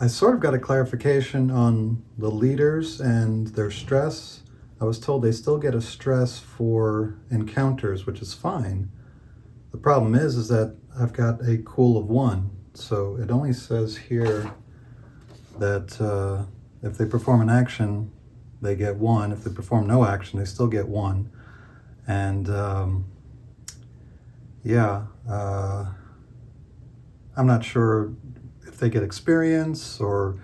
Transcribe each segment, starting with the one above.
I sort of got a clarification on the leaders and their stress. I was told they still get a stress for encounters, which is fine. The problem is that I've got a cool of 1. So it only says here that if they perform an action, they get 1. If they perform no action, they still get 1. And I'm not sure if they get experience or,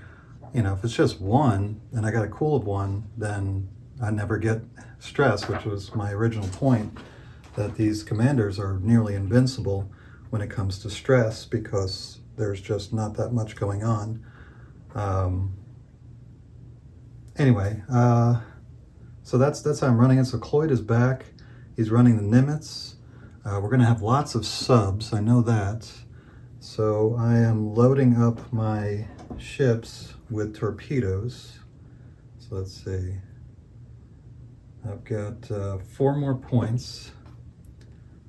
if it's just 1 and I got a cool of 1, then I never get stress, which was my original point, that these commanders are nearly invincible when it comes to stress because there's just not that much going on. So that's how I'm running it. So Cloyd is back. He's running the Nimitz. We're going to have lots of subs, I know that. So I am loading up my ships with torpedoes. So let's see. I've got 4 more points.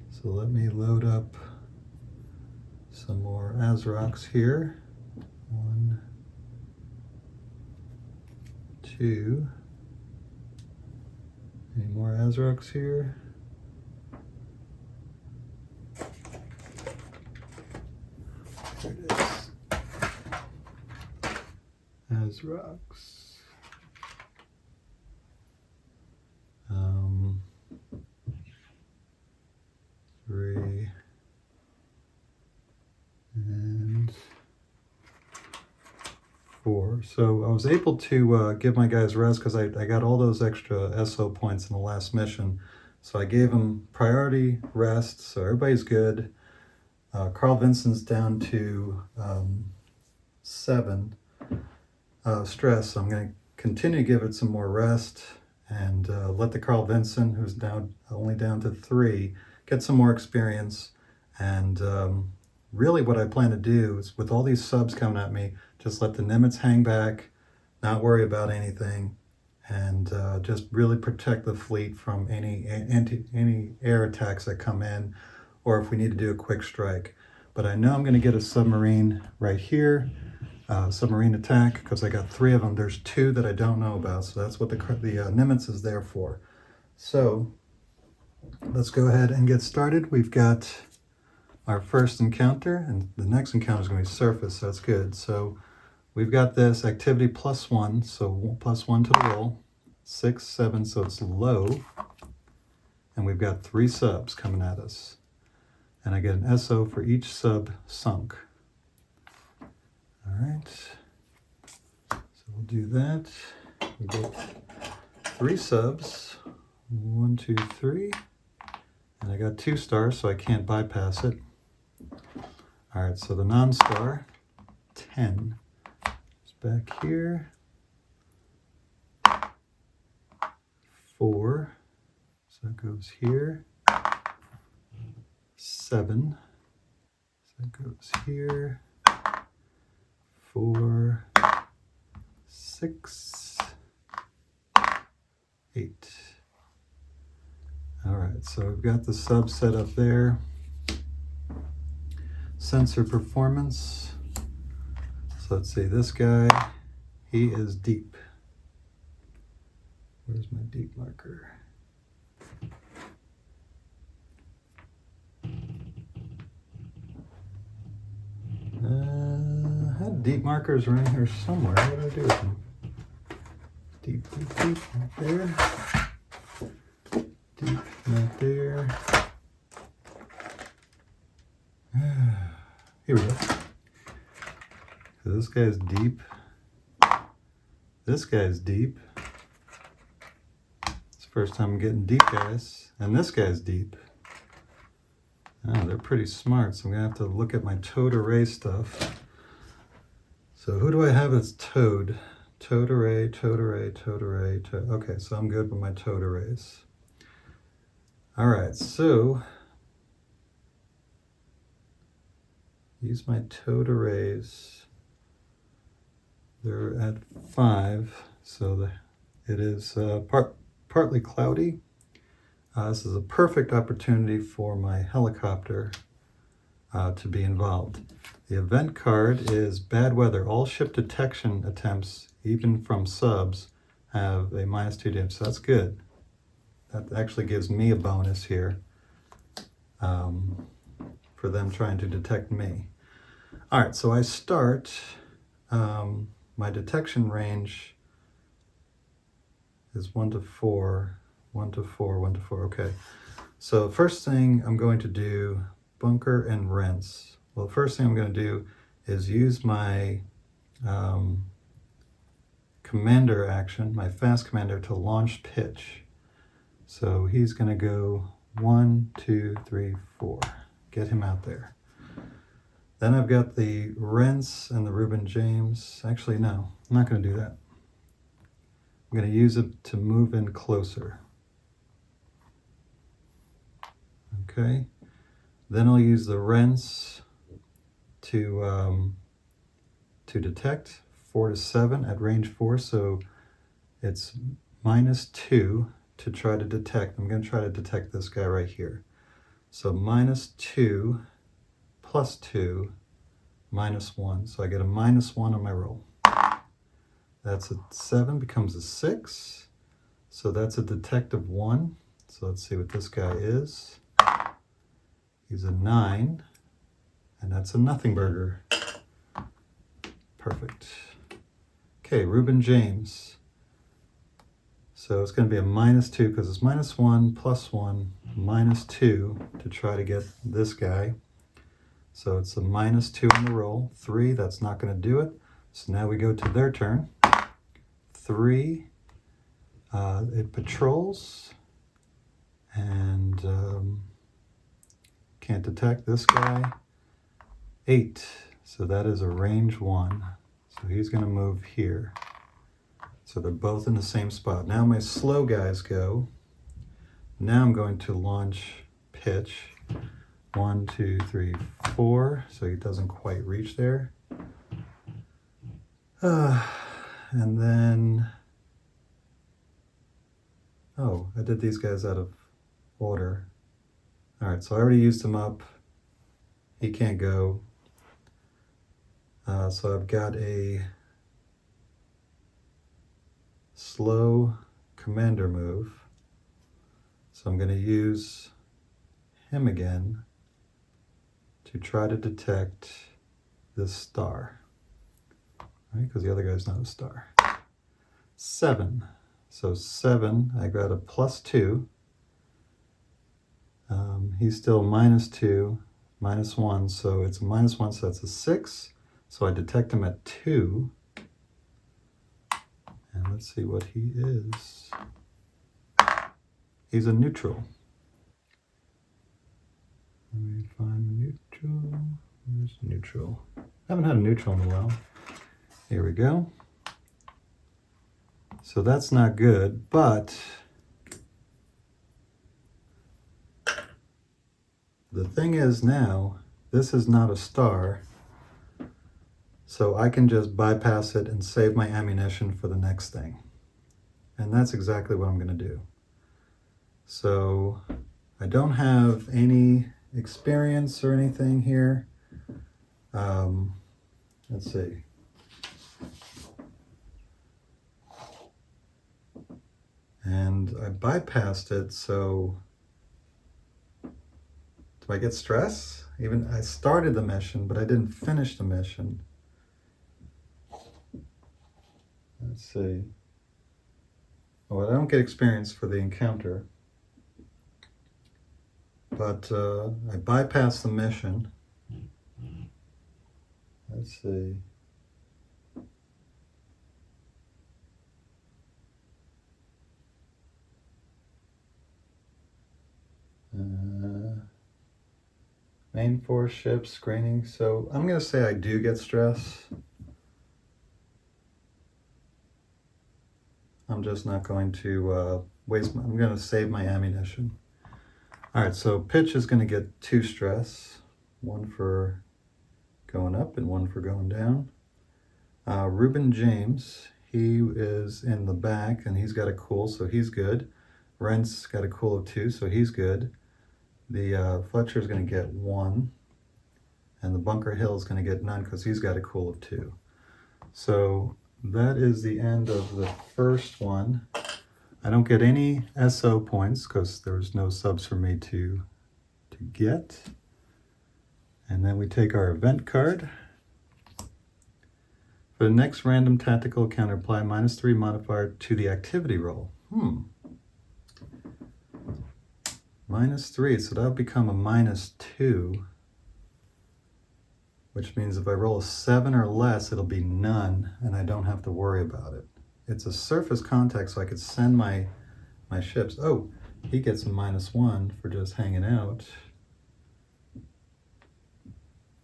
So let me load up some more Azeroks here. 1, 2. Any more Azeroks here? There it is. Azeroks. 3 and 4. So I was able to give my guys rest because I got all those extra SO points in the last mission. So I gave them priority rest, so everybody's good. Carl Vincent's down to 7 stress, so I'm going to continue to give it some more rest and let the Carl Vincent, who's now only down to 3, get some more experience. And really what I plan to do is, with all these subs coming at me, just let the Nimitz hang back, not worry about anything, and just really protect the fleet from any air attacks that come in, or if we need to do a quick strike. But I know I'm going to get a submarine right here, submarine attack, because I got 3 of them. There's 2 that I don't know about, so that's what the Nimitz is there for. So let's go ahead and get started. We've got our first encounter, and the next encounter is going to be surface, so that's good. So we've got this activity +1, so +1 to the roll, 6, 7, so it's low, and we've got 3 subs coming at us. And I get an SO for each sub sunk. All right, so we'll do that. We get 3 subs, 1, 2, 3, and I got 2 stars, so I can't bypass it. All right, so the non-star, 10, is back here. 4, so that goes here. 7, so that goes here. 4, 6, 8. All right, so we've got the sub set up there. Sensor performance. So let's see, this guy, he is deep. Where's my deep marker? I had deep markers around here somewhere. What did I do with them? Deep, right there. Deep, right there. Here we go. So this guy's deep. This guy's deep. It's the first time I'm getting deep guys. And this guy's deep. Oh, they're pretty smart, so I'm going to have to look at my Toad Array stuff. So who do I have as Toad? Toad Array, Toad Array, Toad Array, Toad. Okay, so I'm good with my Toad Arrays. All right, so use my Toad Arrays. They're at 5, so it is partly cloudy. This is a perfect opportunity for my helicopter to be involved. The event card is bad weather. All ship detection attempts, even from subs, have a -2 damage. So that's good. That actually gives me a bonus here for them trying to detect me. All right, so I start my detection range is 1 to 4, 1 to 4, 1 to 4. Okay. So first thing I'm going to do, bunker and rinse. Well, the first thing I'm going to do is use my commander action, my fast commander, to launch pitch. So he's going to go 1, 2, 3, 4. Get him out there. Then I've got the rinse and the Reuben James. Actually, no, I'm not going to do that. I'm going to use it to move in closer. Okay. Then I'll use the rinse to detect 4 to 7 at range 4. So it's -2 to try to detect. I'm going to try to detect this guy right here. So -2 plus 2 -1. So I get a -1 on my roll. That's a 7, becomes a 6. So that's a detective 1. So let's see what this guy is. He's a 9. And that's a nothing burger. Perfect. Okay, Reuben James. So it's going to be a -2 because it's -1 plus 1 -2 to try to get this guy. So it's a -2 on the roll. 3, that's not going to do it. So now we go to their turn. 3, it patrols and can't detect this guy. 8, so that is a range 1. So he's going to move here. So they're both in the same spot. Now my slow guys go. Now I'm going to launch pitch. 1, 2, 3, 4. So he doesn't quite reach there. And then, oh, I did these guys out of order. All right, so I already used him up. He can't go. So I've got a slow commander move. So I'm going to use him again to try to detect this star. Right? Because the other guy's not a star. 7. So 7, I got a +2. He's still -2, -1, so it's a -1, so that's a 6. So I detect him at 2. And let's see what he is. He's a neutral. Let me find neutral. Where's neutral? I haven't had a neutral in a while. Here we go. So that's not good, but the thing is now, this is not a star, so I can just bypass it and save my ammunition for the next thing. And that's exactly what I'm going to do. So I don't have any experience or anything here. Let's see. And I bypassed it, so do I get stress? Even I started the mission, but I didn't finish the mission. Let's see. Well, I don't get experience for the encounter, but I bypassed the mission. Let's see. Main force ships, screening. So I'm going to say I do get stress. I'm just not going to I'm going to save my ammunition. All right, so pitch is going to get 2 stress. 1 for going up and 1 for going down. Reuben James, he is in the back and he's got a cool, so he's good. Rent's got a cool of 2, so he's good. The Fletcher's going to get 1. And the Bunker Hill is going to get none because he's got a cool of 2. So that is the end of the first one. I don't get any SO points because there's no subs for me to get. And then we take our event card. For the next random tactical encounter, apply -3 modifier to the activity roll. -3, so that'll become a -2. Which means if I roll a 7 or less, it'll be none, and I don't have to worry about it. It's a surface contact, so I could send my ships. Oh, he gets a -1 for just hanging out.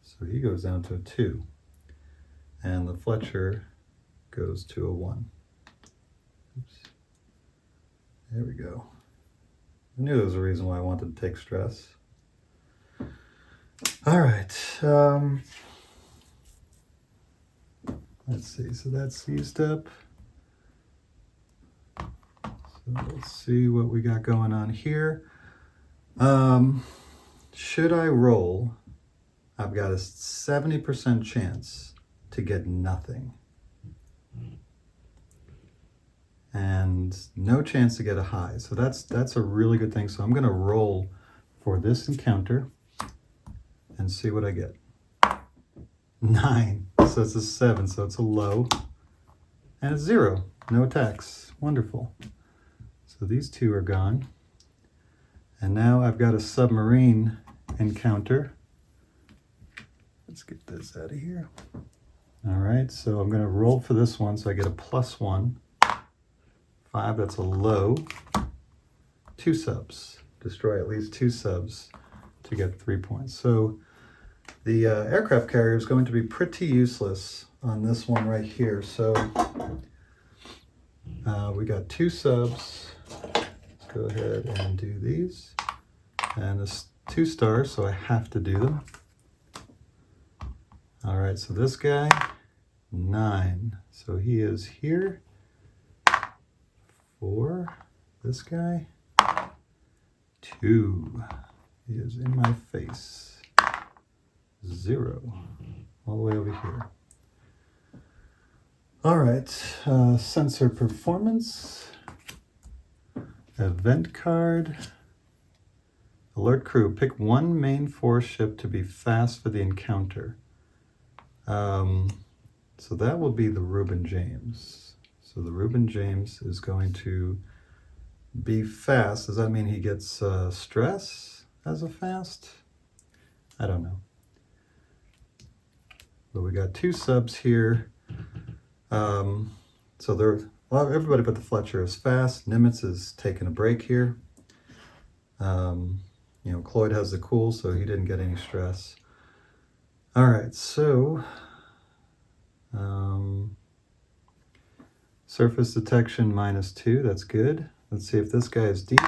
So he goes down to a 2. And the Fletcher goes to a 1. Oops. There we go. I knew there was a reason why I wanted to take stress. All right. Let's see. So that's used up. So let's see what we got going on here. Should I roll? I've got a 70% chance to get nothing. And no chance to get a high. So that's a really good thing. So I'm going to roll for this encounter and see what I get. 9. So it's a 7. So it's a low. And it's 0. No attacks. Wonderful. So these 2 are gone. And now I've got a submarine encounter. Let's get this out of here. All right, so I'm going to roll for this one, so I get a +1. 5, that's a low. 2 subs. Destroy at least 2 subs to get 3 points. So the aircraft carrier is going to be pretty useless on this one right here. So we got 2 subs. Let's go ahead and do these. And it's 2 stars, so I have to do them. All right, so this guy, 9. So he is here. 4. This guy, 2. He is in my face. 0. All the way over here. All right, sensor performance. Event card. Alert crew, pick 1 main force ship to be fast for the encounter. So that will be the Reuben James. So the Reuben James is going to be fast. Does that mean he gets stress as a fast? I don't know. But we got 2 subs here. So they're, well, everybody but the Fletcher is fast. Nimitz is taking a break here. You know, Cloyd has the cool, so he didn't get any stress. All right, so surface detection -2, that's good. Let's see if this guy is deep.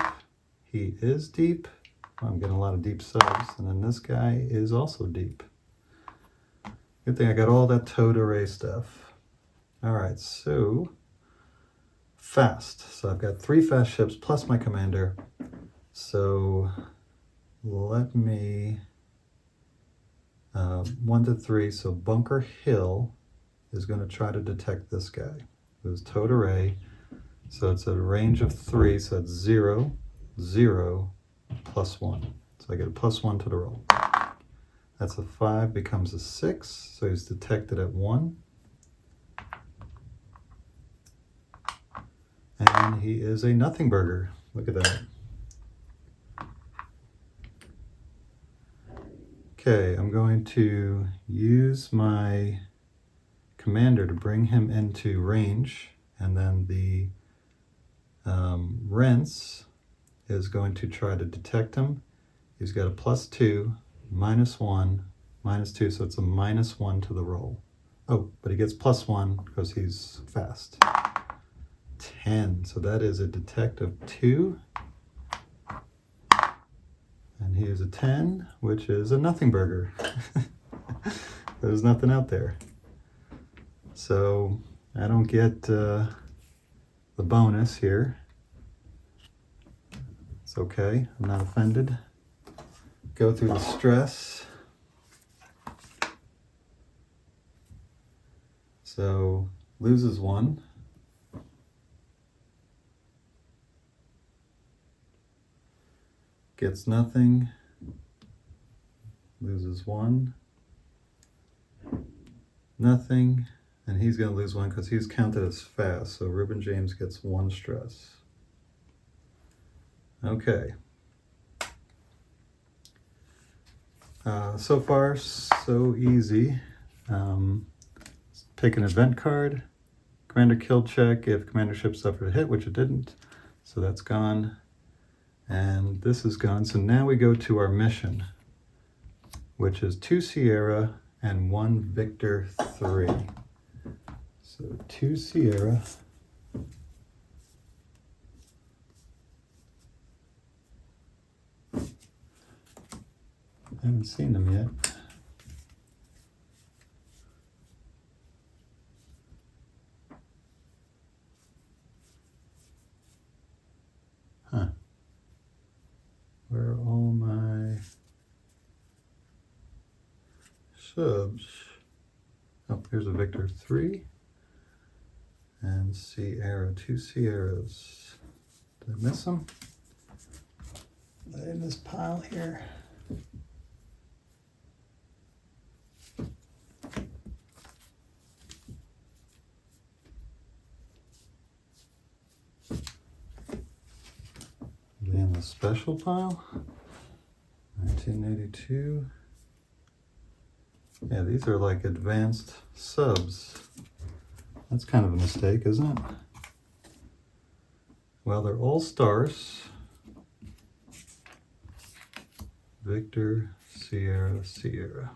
He is deep. I'm getting a lot of deep subs. And then this guy is also deep. Good thing I got all that towed array stuff. All right, so fast. So I've got 3 fast ships plus my commander. So let me 1 to 3. So Bunker Hill is going to try to detect this guy. It was towed array. So it's a range of 3. So it's 0, 0, +1. So I get a +1 to the roll. That's a 5, becomes a 6. So he's detected at 1. And he is a nothing burger. Look at that. Okay, I'm going to use my commander to bring him into range, and then the Rents is going to try to detect him. He's got a +2, -1, -2, so it's a -1 to the roll. Oh, but he gets +1 because he's fast. 10, so that is a detect of 2. And he is a 10, which is a nothing burger. There's nothing out there. So I don't get the bonus here. It's okay, I'm not offended. Go through the stress. So loses 1. Gets nothing. Loses 1. Nothing. And he's going to lose 1 because he's counted as fast. So Reuben James gets 1 stress. Okay. So far, so easy. Take an event card. Commander killed check if commander ship suffered a hit, which it didn't. So that's gone. And this is gone. So now we go to our mission, which is 2 Sierra and 1 Victor 3. So 2 Sierra. I haven't seen them yet. Huh. Where are all my subs? Oh, here's a Victor 3. And Sierra, 2 Sierras. Did I miss them? Are they in this pile here? In the special pile, 1982. Yeah, these are like advanced subs. That's kind of a mistake, isn't it? Well, they're all stars. Victor, Sierra, Sierra.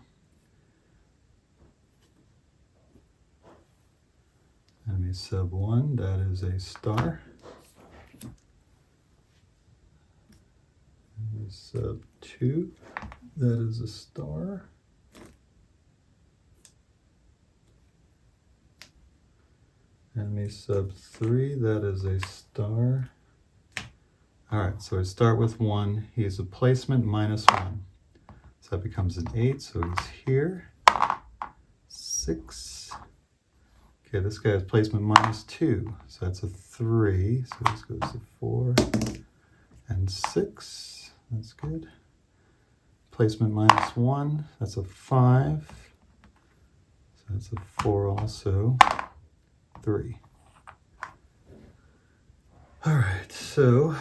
Enemy sub 1, that is a star. Sub 2, that is a star. Enemy sub 3, that is a star. All right, so I start with 1. He's a placement -1. So that becomes an 8, so he's here. 6. Okay, this guy has placement -2, so that's a 3. So this goes to 4 and 6. That's good. Placement -1, that's a 5. So that's a 4 also. 3. All right, so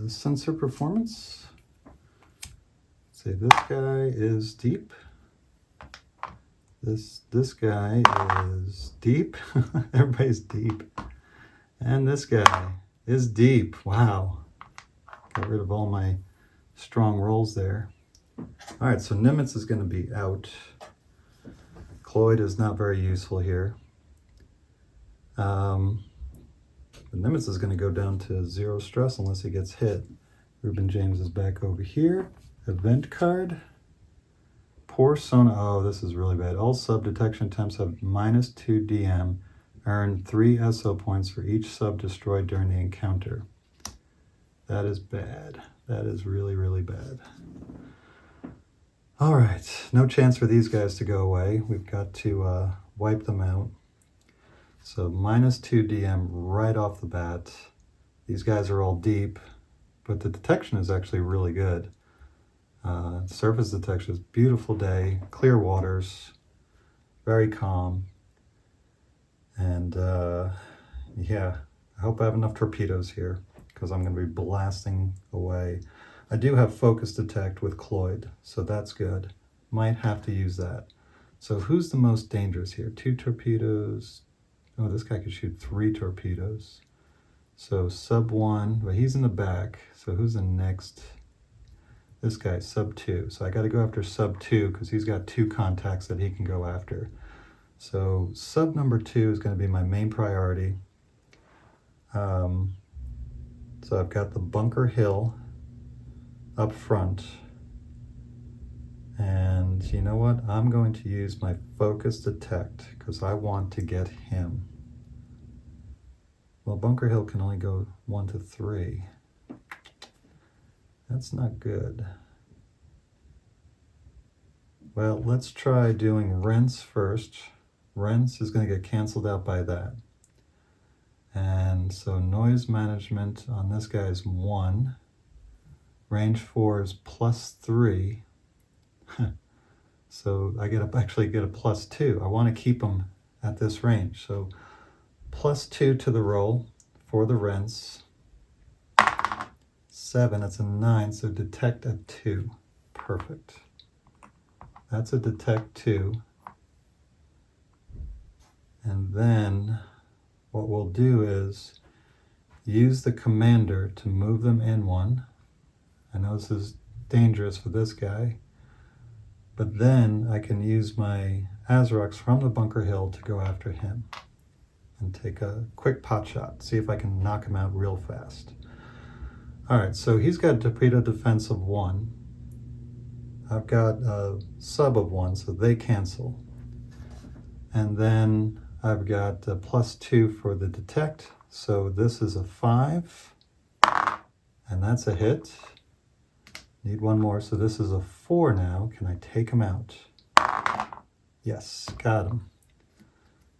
sensor performance. Say this guy is deep. This guy is deep. Everybody's deep. And this guy is deep. Wow. Got rid of all my strong rolls there. All right, so Nimitz is going to be out. Cloyd is not very useful here. The Nimitz is going to go down to 0 stress unless he gets hit. Reuben James is back over here. Event card. Poor Sona. Oh, this is really bad. All sub detection attempts have -2 DM. Earn 3 SO points for each sub destroyed during the encounter. That is bad. That is really, really bad. All right, no chance for these guys to go away. We've got to wipe them out. So -2 DM right off the bat. These guys are all deep, but the detection is actually really good. Surface detection is beautiful day, clear waters, very calm. And yeah, I hope I have enough torpedoes here because I'm going to be blasting away. I do have focus detect with Cloyd, so that's good. Might have to use that. So who's the most dangerous here? 2 torpedoes. Oh, this guy could shoot 3 torpedoes. So sub 1, but he's in the back. So who's the next? This guy, sub 2. So I got to go after sub 2 because he's got 2 contacts that he can go after. So sub number 2 is going to be my main priority. So I've got the Bunker Hill up front. And you know what? I'm going to use my focus detect because I want to get him. Well, Bunker Hill can only go 1 to 3. That's not good. Well, let's try doing rinse first. Rinse is going to get canceled out by that. And so noise management on this guy is 1. Range 4 is +3. So I actually get a +2. I want to keep them at this range. So +2 to the roll for the rinse. 7, that's a 9, so detect at 2. Perfect. That's a detect 2. And then what we'll do is use the commander to move them in 1. I know this is dangerous for this guy, but then I can use my Azrox from the Bunker Hill to go after him and take a quick pot shot, see if I can knock him out real fast. All right, so he's got torpedo defense of 1. I've got a sub of 1, so they cancel. And then I've got a +2 for the detect, so this is a 5, and that's a hit. Need one more, so this is a 4 now. Can I take him out? Yes, got him.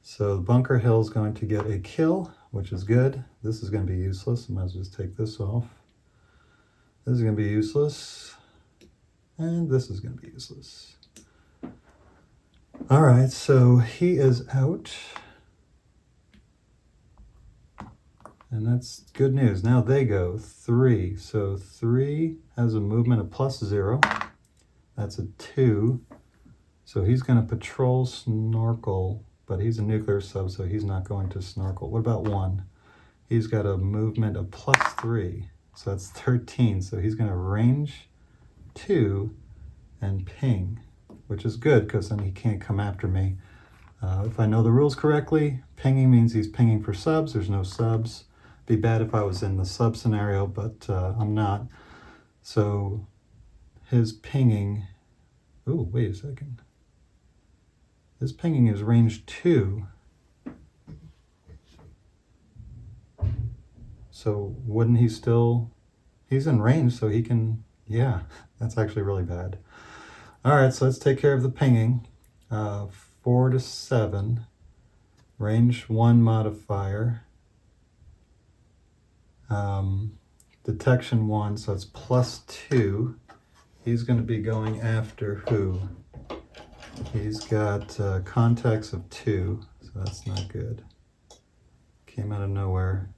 So Bunker Hill is going to get a kill, which is good. This is going to be useless. I might as well just take this off. This is going to be useless. And this is going to be useless. All right, so he is out. And that's good news. Now they go 3. So 3 has a movement of +0. That's a 2. So he's going to patrol snorkel, but he's a nuclear sub, so he's not going to snorkel. What about 1? He's got a movement of +3. So that's 13. So he's going to range 2 and ping, which is good because then he can't come after me. If I know the rules correctly, pinging means he's pinging for subs. There's no subs. Be bad if I was in the sub scenario, but I'm not. So his pinging, oh, wait a second. His pinging is range 2. So wouldn't he still, he's in range, so he can, yeah, that's actually really bad. All right, so let's take care of the pinging. 4 to 7, range 1 modifier. Detection 1, so it's +2. He's going to be going after who? He's got contacts of 2, so that's not good. Came out of nowhere.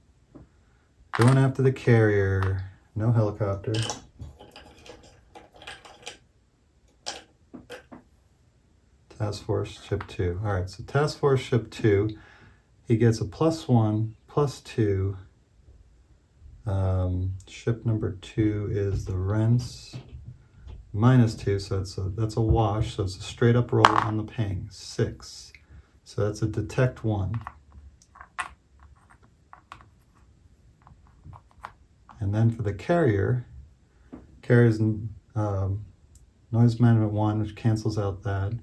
Going after the carrier. No helicopter. Task Force Ship 2. All right, so Task Force Ship 2, he gets a +1, +2. Ship number 2 is the Rents, -2, so that's a wash, so it's a straight up roll on the ping, 6. So that's a detect 1. And then for the carrier's noise management 1, which cancels out that.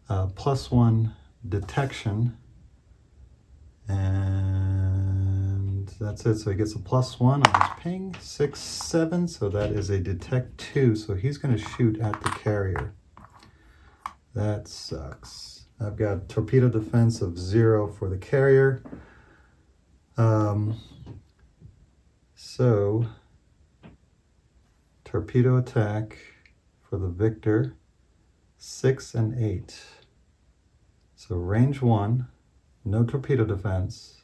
+1 detection, and that's it. So he gets a +1 on his ping, 6, 7. So that is a detect 2. So he's going to shoot at the carrier. That sucks. I've got torpedo defense of 0 for the carrier. So torpedo attack for the Victor, 6 and 8. So range 1, no torpedo defense.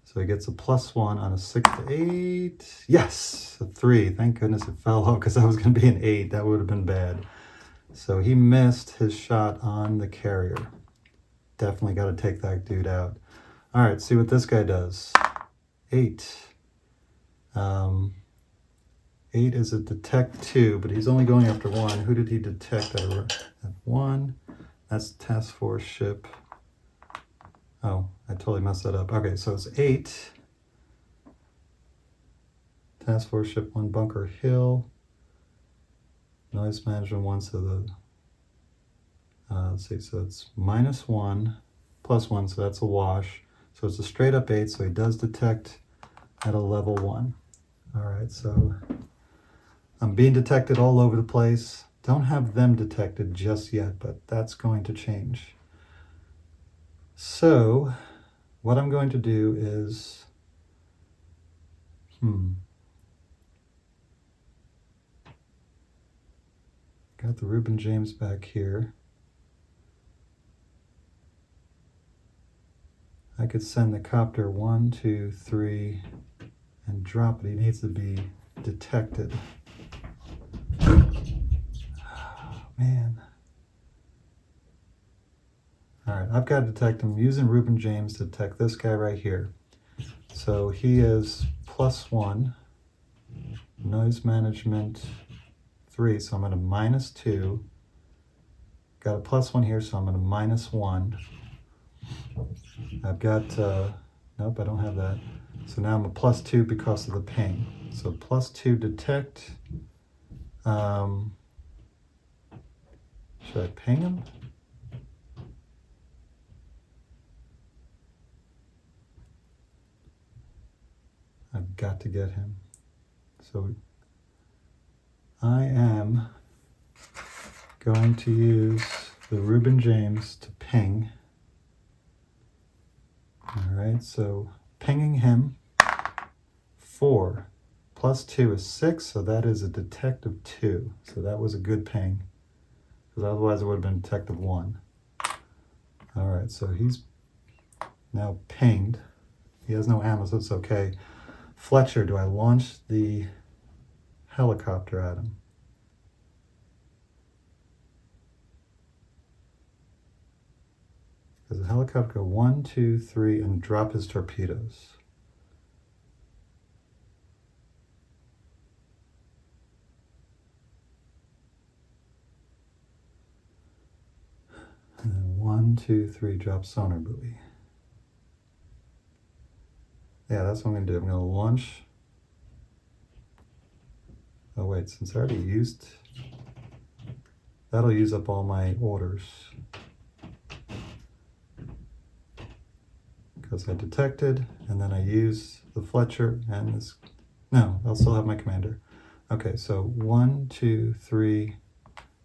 So he gets a +1 on a 6 to 8. Yes, a 3. Thank goodness it fell off because that was going to be an 8. That would have been bad. So he missed his shot on the carrier. Definitely got to take that dude out. All right, see what this guy does. 8. 8 is a detect 2, but he's only going after 1. Who did he detect at 1? That's Task Force Ship. Oh, I totally messed that up. Okay, so it's 8. Task Force Ship 1, Bunker Hill. Noise Management 1, so the, let's see, so it's -1, +1, so that's a wash. So it's a straight up 8, so he does detect at a level 1. All right, so I'm being detected all over the place. don't have them detected just yet, but that's going to change. So what I'm going to do is, got the Reuben James back here. I could send the copter 1, 2, 3, and drop it. He needs to be detected. Oh, man. All right, I've got to detect him using Reuben James to detect this guy right here. So he is +1, noise management 3, so I'm at a -2. Got a +1 here, so I'm at a -1. I've got, nope, I don't have that. So now I'm a +2 because of the ping. So +2 detect. Should I ping him? I've got to get him. So I am going to use the Reuben James to ping. All right, so pinging him, 4 +2 is 6, so that is a detective 2. So that was a good ping, because otherwise it would have been detective 1. All right, so he's now pinged. He has no ammo, so it's okay. Fletcher, do I launch the helicopter at him? Does the helicopter go 1, 2, 3, and drop his torpedoes? And then 1, 2, 3, drop sonar buoy. Yeah, that's what I'm going to do. I'm going to launch. Oh wait, since I already used, that'll use up all my orders. Because I detected, and then I use the Fletcher and this. No, I'll still have my commander. Okay, so 1, 2, 3,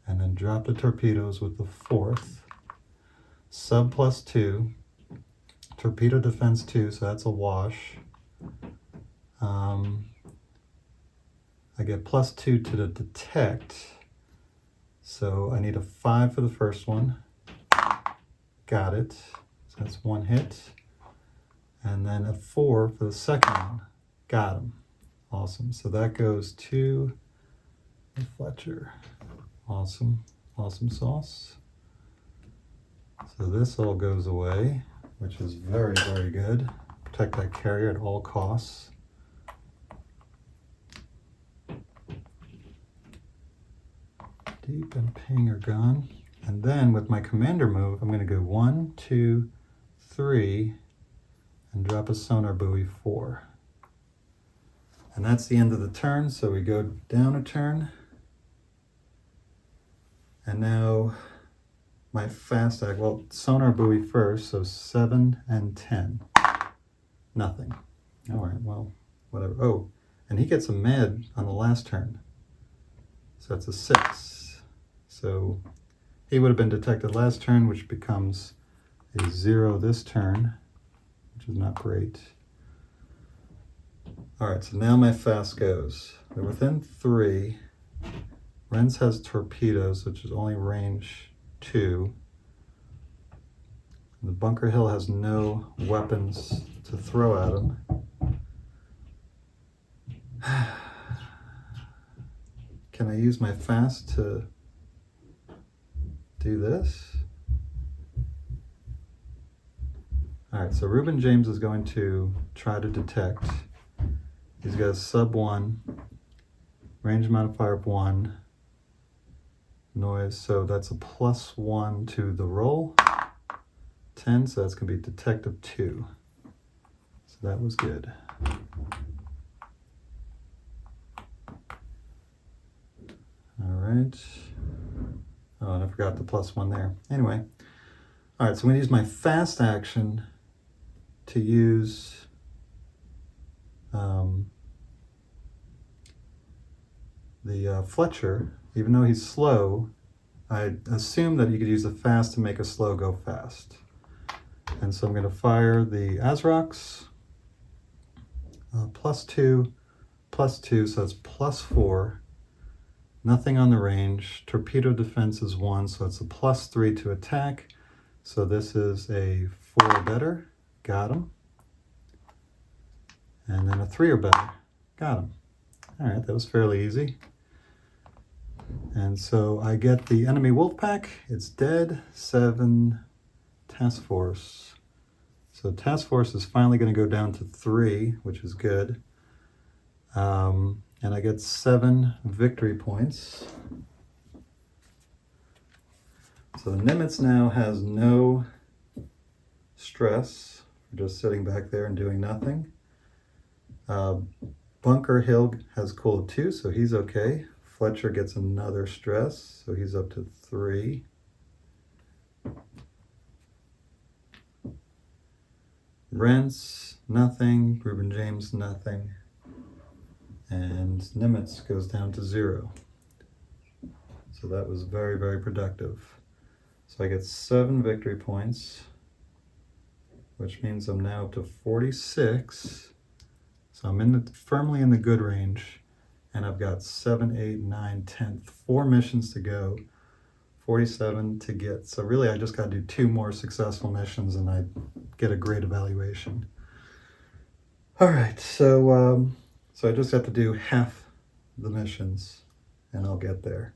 and then drop the torpedoes with the 4th. Sub +2. Torpedo defense 2, so that's a wash. I get +2 to the detect, so I need a 5 for the first one. Got it. So that's 1 hit. And then a 4 for the second one. Got him. Awesome. So that goes to the Fletcher. Awesome. Awesome sauce. So this all goes away, which is very, very good. Protect that carrier at all costs. Deep and ping are gone. And then with my commander move, I'm going to go 1, 2, 3, and drop a sonar buoy 4. And that's the end of the turn, so we go down a turn. And now my fast act, well, sonar buoy first, so 7 and 10. Nothing. All right, well, whatever. Oh, and he gets a med on the last turn. So that's a 6. So he would have been detected last turn, which becomes a 0 this turn, which is not great. All right, so now my fast goes. They're within 3. Renz has torpedoes, which is only range 2. And the Bunker Hill has no weapons to throw at him. Can I use my fast to do this? All right, so Reuben James is going to try to detect. He's got a sub 1, range modifier of 1, noise, so that's a +1 to the roll. 10, so that's going to be detective 2. So that was good. All right. Oh, and I forgot the +1 there. Anyway. All right, so I'm going to use my fast action to use the Fletcher. even though he's slow, I assume that you could use the fast to make a slow go fast. And so I'm going to fire the Azrox, +2, +2, so it's +4. Nothing on the range. Torpedo defense is 1, so it's a +3 to attack. So this is a 4 or better. Got him. And then a 3 or better. Got him. All right, that was fairly easy. And so I get the enemy Wolfpack. It's dead. 7 task force. So task force is finally going to go down to 3, which is good. And I get 7 victory points. So the Nimitz now has no stress for just sitting back there and doing nothing. Bunker Hill has cool of 2, so he's okay. Fletcher gets another stress, so he's up to 3. Rents, nothing. Reuben James, nothing. And Nimitz goes down to 0. So that was very, very productive. So I get 7 victory points, which means I'm now up to 46. So I'm firmly in the good range, and I've got 7, 8, 9, 10, 4 missions to go, 47 to get. So really I just got to do 2 more successful missions and I get a great evaluation. All right, so I just have to do half the missions and I'll get there.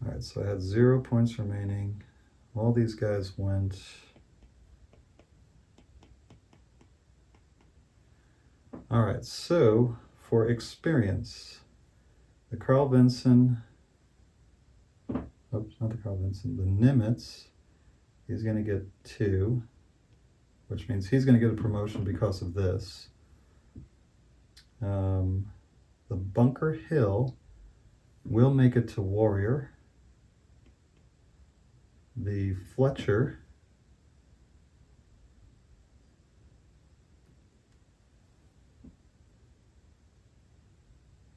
All right, so I had 0 points remaining. All these guys went. All right, so for experience, the Carl Vinson, oops, not the Carl Vinson, the Nimitz, he's going to get 2, which means he's going to get a promotion because of this. The Bunker Hill will make it to Warrior. The Fletcher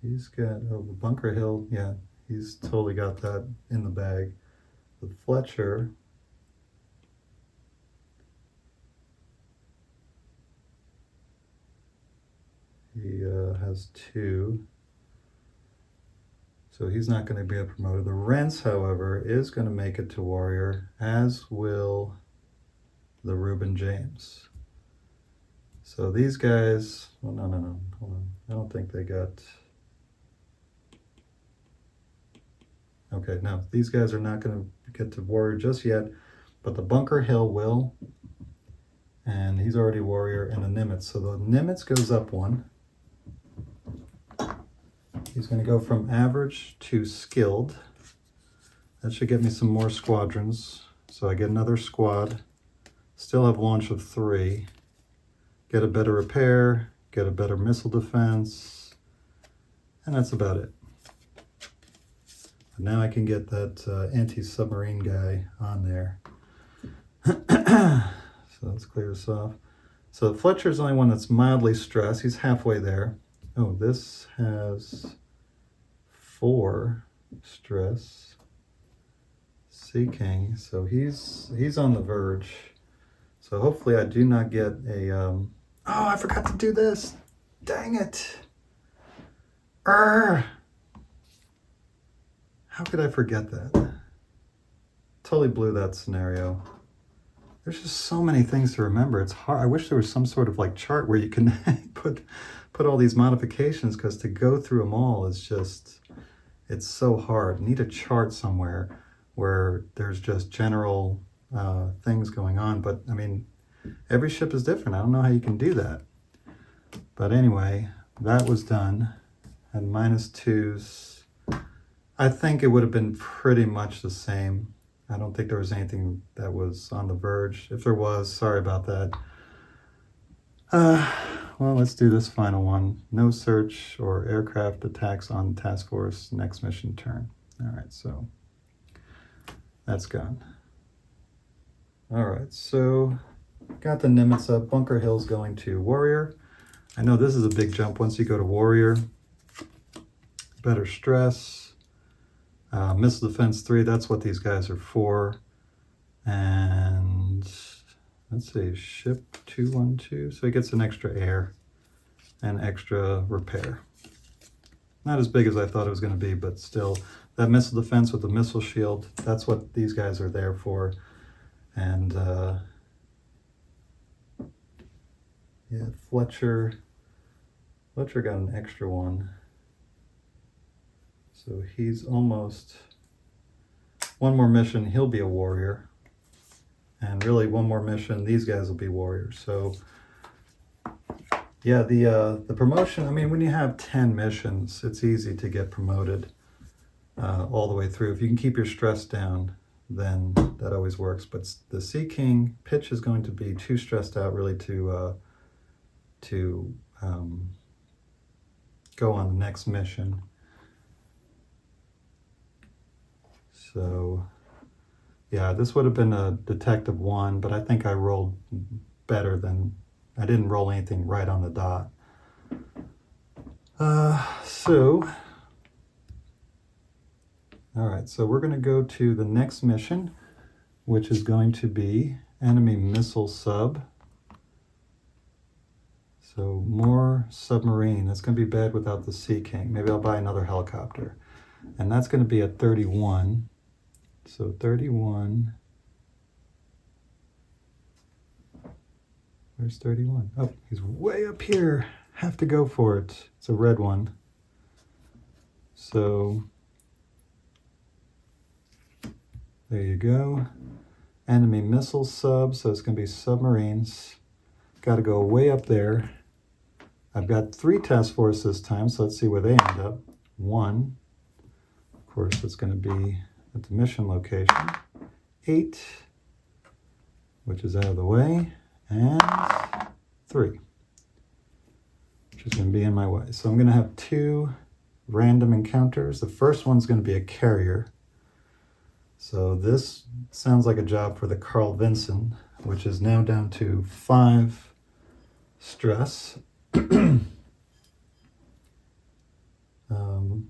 he's got, oh, the Bunker Hill, yeah, he's totally got that in the bag. The Fletcher, he has 2. So he's not going to be promoted. The Rents, however, is going to make it to Warrior, as will the Reuben James. So these guys, well, no, hold on. I don't think they got, okay, no, these guys are not going to get to Warrior just yet, but the Bunker Hill will, and he's already Warrior, and the Nimitz. So the Nimitz goes up 1. He's going to go from average to skilled. That should get me some more squadrons. So I get another squad. Still have launch of 3. Get a better repair, get a better missile defense, and that's about it. But now I can get that anti-submarine guy on there. So let's clear this off. So Fletcher's the only one that's mildly stressed. He's halfway there. Oh, this has 4 stress. Sea King, so he's on the verge. So hopefully I do not get a, oh, I forgot to do this. Dang it. How could I forget that? Totally blew that scenario. There's just so many things to remember. It's hard. I wish there was some sort of like chart where you can put all these modifications, because to go through them all is just, it's so hard. Need a chart somewhere where there's just general things going on. But I mean, every ship is different. I don't know how you can do that. But anyway, that was done. And -2s. I think it would have been pretty much the same. I don't think there was anything that was on the verge. If there was, sorry about that. Well, let's do this final one. No search or aircraft attacks on task force next mission turn. All right, so that's gone. All right, so got the Nimitz up. Bunker Hill's going to Warrior. I know this is a big jump once you go to Warrior. Better stress. Missile defense 3, that's what these guys are for. And let's see, ship 212, so he gets an extra air and extra repair. Not as big as I thought it was going to be, but still, that missile defense with the missile shield, that's what these guys are there for. And yeah, Fletcher got an extra one. So he's almost, one more mission, he'll be a warrior. And really one more mission, these guys will be warriors. So yeah, the promotion, I mean, when you have 10 missions, it's easy to get promoted all the way through. If you can keep your stress down, then that always works. But the Sea King pitch is going to be too stressed out really to go on the next mission. So yeah, this would have been a Detective 1, but I think I rolled better than, I didn't roll anything right on the dot. All right, so we're going to go to the next mission, which is going to be enemy missile sub. So more submarine. That's going to be bad without the Sea King. Maybe I'll buy another helicopter. And that's going to be at 31. So 31. Where's 31? Oh, he's way up here. Have to go for it. It's a red one. So there you go. Enemy missile sub. So it's going to be submarines. Got to go way up there. I've got 3 task force this time, so let's see where they end up. 1. Of course, it's going to be at the mission location. 8, which is out of the way. And 3, which is going to be in my way. So I'm going to have 2 random encounters. The first one's going to be a carrier. So this sounds like a job for the Carl Vinson, which is now down to 5 stress.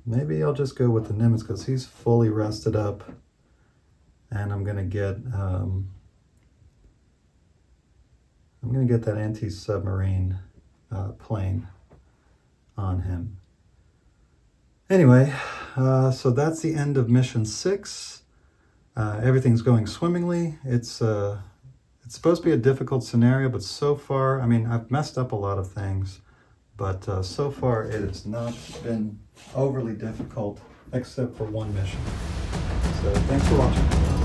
Maybe I'll just go with the Nimitz because he's fully rested up, and I'm gonna get that anti-submarine plane on him. Anyway, so that's the end of mission 6. Everything's going swimmingly. It's supposed to be a difficult scenario, but so far, I mean, I've messed up a lot of things, but so far it has not been overly difficult, except for one mission. So thanks for watching.